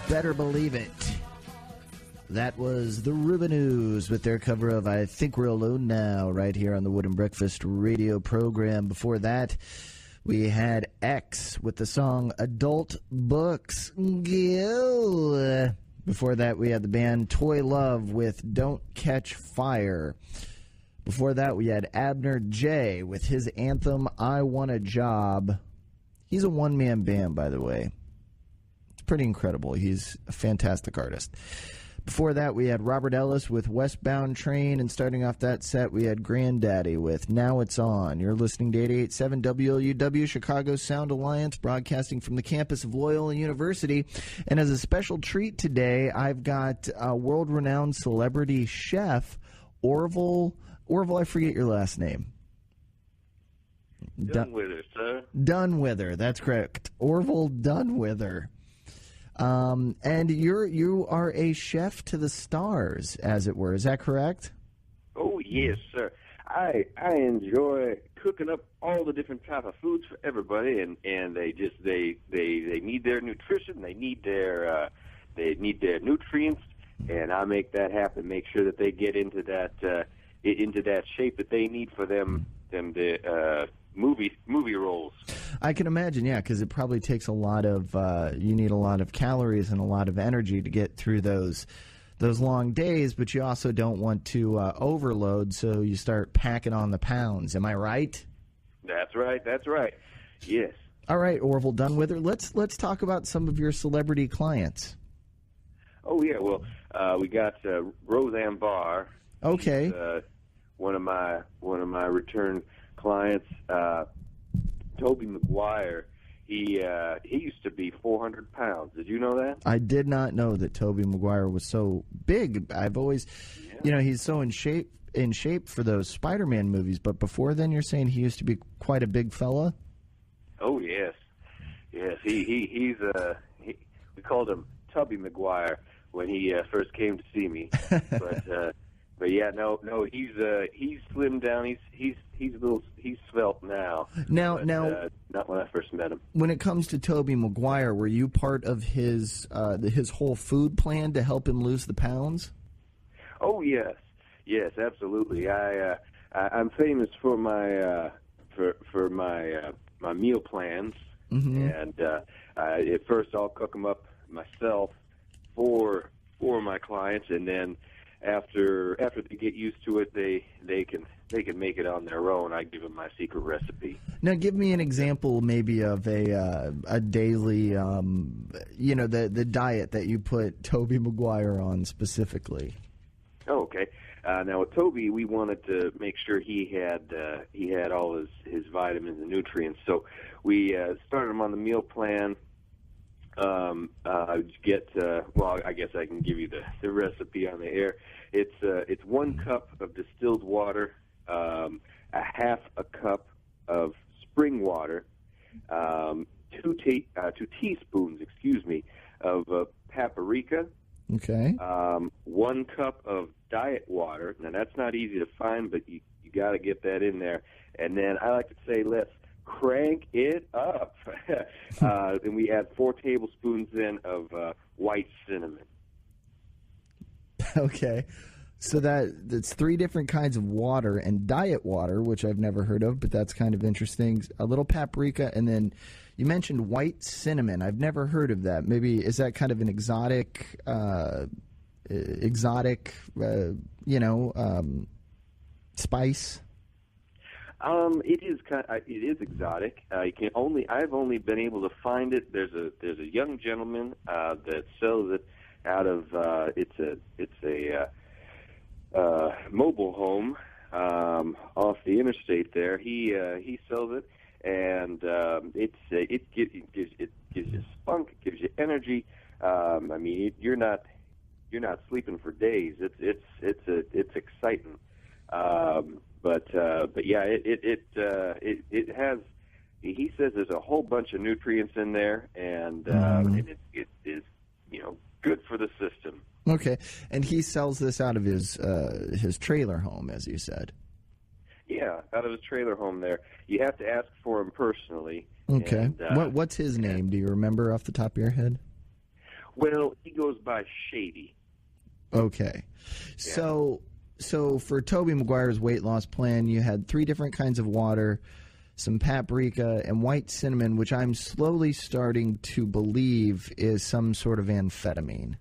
Better believe it. That was the Rubinoos with their cover of I Think We're Alone Now right here on the Wood and Breakfast radio program. Before that, we had X with the song Adult Books. Go. Before that, we had the band Toy Love with Don't Catch Fire. Before that, we had Abner J with his anthem I Want a Job. He's a one-man band, by the way. It's pretty incredible. He's a fantastic artist. Before that, we had Robert Ellis with Westbound Train, and starting off that set, we had Granddaddy with Now It's On. You're listening to 88.7 WLUW, Chicago Sound Alliance, broadcasting from the campus of Loyola University. And as a special treat today, I've got world-renowned celebrity chef Orville, I forget your last name. Dunwither, sir. Dunwither, that's correct. Orville Dunwither. And you are a chef to the stars, as it were. Is that correct? Oh yes, sir. I enjoy cooking up all the different type of foods for everybody, and they need their nutrition, they need their nutrients, and I make that happen. Make sure that they get into that shape that they need for them the movie roles. I can imagine, yeah, because it probably takes a lot of you need a lot of calories and a lot of energy to get through those long days, but you also don't want to overload, so you start packing on the pounds. Am I right? That's right. Yes. All right, Orville Dunwither, let's talk about some of your celebrity clients. Oh yeah, well, we got Roseanne Barr. Okay. She's, one of my return clients, Tobey Maguire. He used to be 400 pounds. Did you know that? I did not know that Tobey Maguire was so big. I've always, he's so in shape for those Spider-Man movies. But before then, you're saying he used to be quite a big fella? Oh yes. He's we called him Tubby Maguire when he first came to see me. But yeah, no, he's slimmed down. He's svelte now. Now, not when I first met him. When it comes to Tobey Maguire, were you part of his whole food plan to help him lose the pounds? Oh yes, absolutely. I'm famous for my my meal plans, and at first I'll cook them up myself for my clients, and then after they get used to it, they can make it on their own. I give them my secret recipe. Now, give me an example, maybe of a daily, the diet that you put Tobey Maguire on specifically. Oh, okay. Now with Toby, we wanted to make sure he had all his vitamins and nutrients. So we started him on the meal plan. I guess I can give you the recipe on the air. It's 1 cup of distilled water, a half a cup of spring water, 2 teaspoons, of paprika. Okay. 1 cup of diet water. Now that's not easy to find, but you got to get that in there. And then I like to say, let's crank it up. Then we add 4 tablespoons then of white cinnamon. Okay. So that's 3 different kinds of water, and diet water, which I've never heard of, but that's kind of interesting. A little paprika, and then you mentioned white cinnamon. I've never heard of that. Maybe is that kind of an exotic spice? It is exotic. I've only been able to find it. There's a young gentleman that sells it out of it's a mobile home off the interstate there. He sells it, and it gives you spunk, it gives you energy. You're not sleeping for days. It's exciting. But yeah, it has. He says there's a whole bunch of nutrients in there, and it is good for the system. Okay, and he sells this out of his trailer home, as you said. Yeah, out of his trailer home there. You have to ask for him personally. Okay. And, What's his name? Do you remember off the top of your head? Well, he goes by Shady. Okay. So for Tobey Maguire's weight loss plan, you had 3 different kinds of water, some paprika, and white cinnamon, which I'm slowly starting to believe is some sort of amphetamine.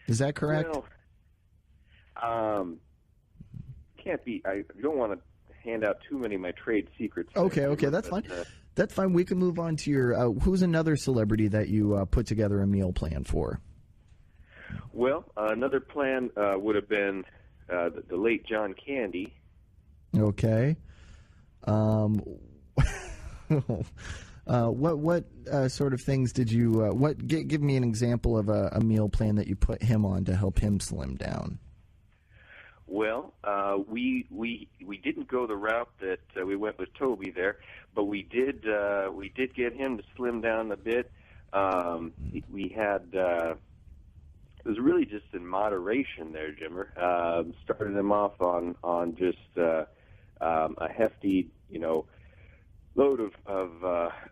Is that correct? Well, can't be. I don't want to hand out too many of my trade secrets. Okay, that's fine. That's fine. We can move on to your. Who's another celebrity that you put together a meal plan for? Well, another plan would have been the late John Candy. Okay. What sort of things did you? Give me an example of a meal plan that you put him on to help him slim down. Well, we didn't go the route that we went with Toby there, but we did get him to slim down a bit. We had it was really just in moderation there, Jimmer. Started him off on just a hefty, load of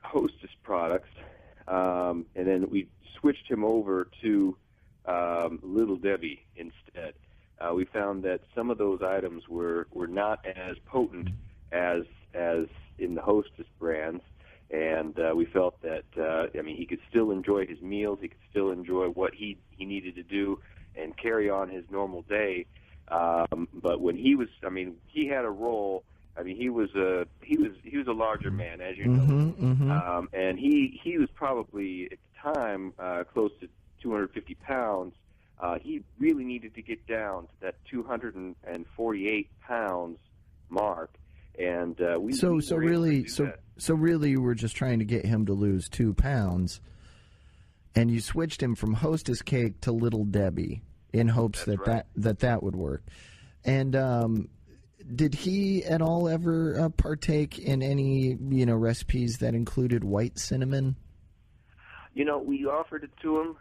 Hostess products, and then we switched him over to Little Debbie instead. We found that some of those items were not as potent as in the Hostess brands, and we felt that he could still enjoy his meals, he could still enjoy what he needed to do, and carry on his normal day. But when he was, he had a role. He was a larger man, as you know, and he was probably at the time close to 250 pounds. He really needed to get down to that 248 pounds mark, and So really, you were just trying to get him to lose 2 pounds, and you switched him from Hostess cake to Little Debbie in hopes that would work. And did he at all ever partake in any recipes that included white cinnamon? We offered it to him.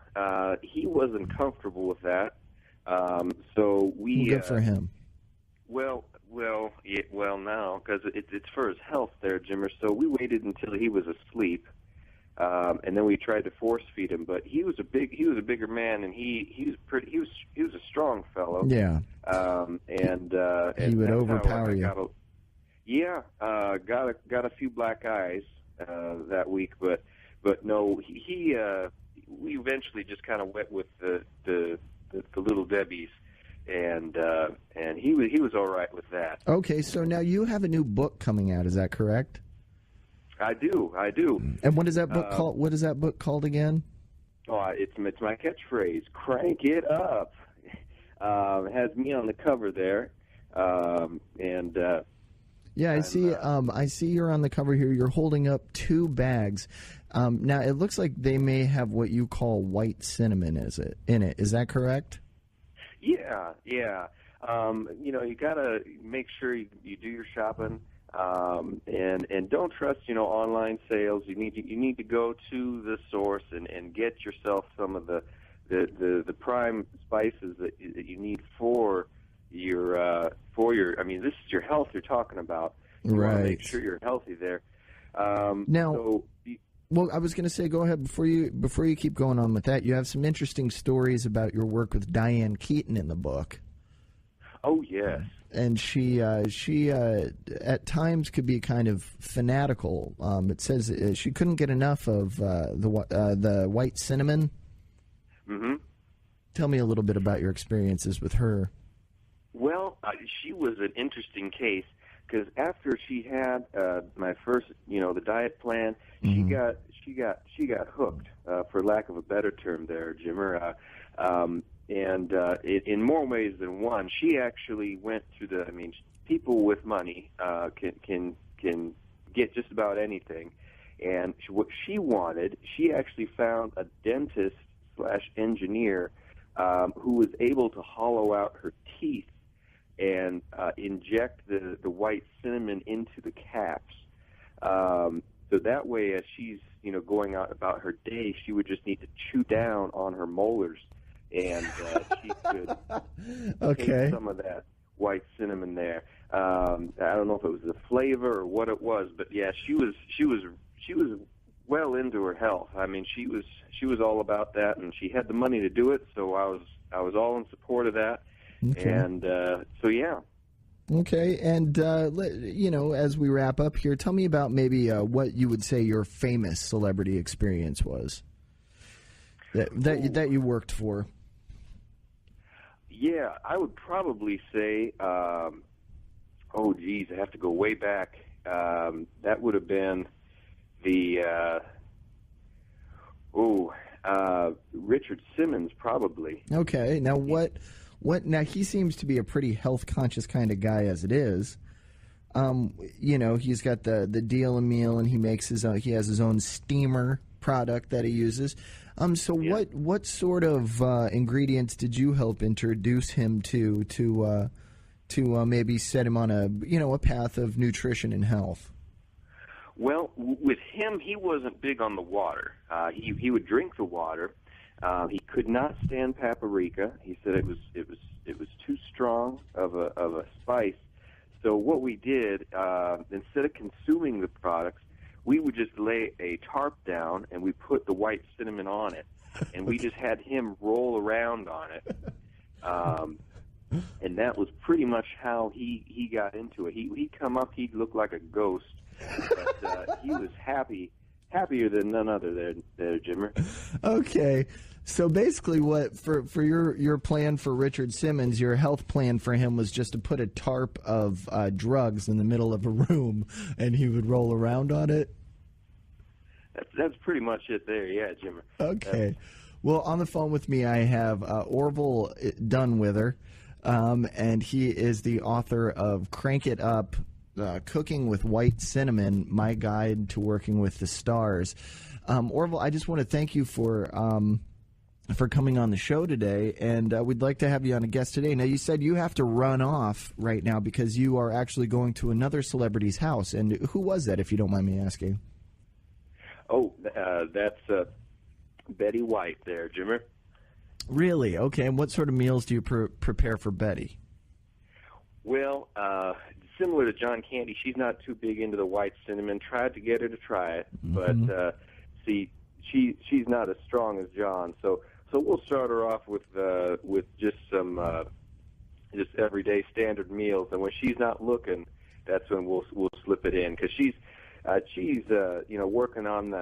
He wasn't comfortable with that. So we good for him. Well, now because it's for his health there, Jimmer. So we waited until he was asleep, and then we tried to force feed him. But he was a bigger man, and he was a strong fellow. Yeah. And he would overpower you. Got a few black eyes that week, but no, we eventually just kind of went with the Little Debbies, and he was all right with that. Okay, so now you have a new book coming out. Is that correct? I do. And what is that book called? What is that book called again? Oh, it's my catchphrase. Crank it up. It has me on the cover there, and. Yeah, I see. I see you're on the cover here. You're holding up 2 bags. Now it looks like they may have what you call white cinnamon. In it? Is that correct? Yeah. You gotta make sure you do your shopping, and don't trust online sales. You need to go to the source and get yourself some of the prime spices that you need for your this is your health you're talking about. You want to make sure you're healthy there. Well, I was going to say, go ahead before you keep going on with that. You have some interesting stories about your work with Diane Keaton in the book. Oh yes. And she at times could be kind of fanatical. It says she couldn't get enough of the white cinnamon. Mm-hmm. Tell me a little bit about your experiences with her. Well, she was an interesting case because after she had my first, the diet plan, she got hooked, for lack of a better term, there, Jimmer. And in more ways than one, she actually went through people with money can get just about anything, and what she wanted, she actually found a dentist/engineer who was able to hollow out her teeth and inject the white cinnamon into the caps. So that way, as she's going out about her day, she would just need to chew down on her molars, and she could take some of that white cinnamon there. I don't know if it was the flavor or what it was, but yeah, she was well into her health. I mean, she was all about that, and she had the money to do it. So I was all in support of that. Okay. And so yeah. Okay, and as we wrap up here, tell me about maybe what you would say your famous celebrity experience was that you worked for. Yeah, I would probably say, I have to go way back. That would have been the Richard Simmons, probably. Okay, now what? Now he seems to be a pretty health conscious kind of guy as it is. He's got the deal and meal, and he makes his own. He has his own steamer product that he uses. What sort of ingredients did you help introduce him to maybe set him on a path of nutrition and health? Well, with him, he wasn't big on the water. He would drink the water. He could not stand paprika. He said it was too strong of a spice. So what we did, instead of consuming the products, we would just lay a tarp down and we put the white cinnamon on it, and we just had him roll around on it. And that was pretty much how he got into it. He'd come up, he'd look like a ghost, but he was happier than none other there, Jimmer. Okay. So basically what for your plan for Richard Simmons, your health plan for him was just to put a tarp of drugs in the middle of a room and he would roll around on it? That's pretty much it there, yeah, Jimmer. Okay. Well, on the phone with me I have Orville Dunwither, and he is the author of Crank It Up, Cooking with White Cinnamon, My Guide to Working with the Stars. Orville, I just want to thank you for coming on the show today, and we'd like to have you on a guest today. Now, you said you have to run off right now because you are actually going to another celebrity's house, and who was that, if you don't mind me asking? Oh, that's Betty White there, Jimmer. Really? Okay, and what sort of meals do you prepare for Betty? Well, similar to John Candy, she's not too big into the white cinnamon. Tried to get her to try it, but she's not as strong as John. So we'll start her off with just some just everyday standard meals, and when she's not looking, that's when we'll slip it in, because she's working on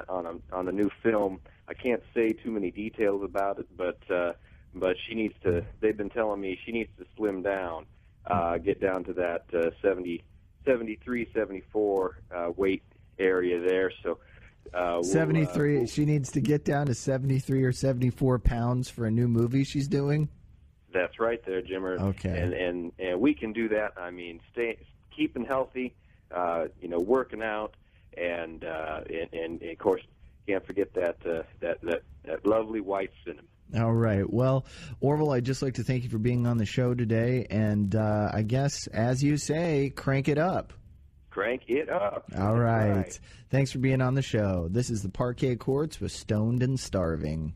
a new film. I can't say too many details about it, but she needs to. They've been telling me she needs to slim down, get down to that 73, 74 weight area there. So 73. She needs to get down to 73 or 74 pounds for a new movie she's doing. That's right there, Jimmer. Okay. And we can do that. I mean, keeping healthy, working out, and of course, can't forget that lovely white cinnamon. All right. Well, Orville, I'd just like to thank you for being on the show today, and I guess, as you say, crank it up. Crank it up. All right. Thanks for being on the show. This is the Parquet Courts with Stoned and Starving.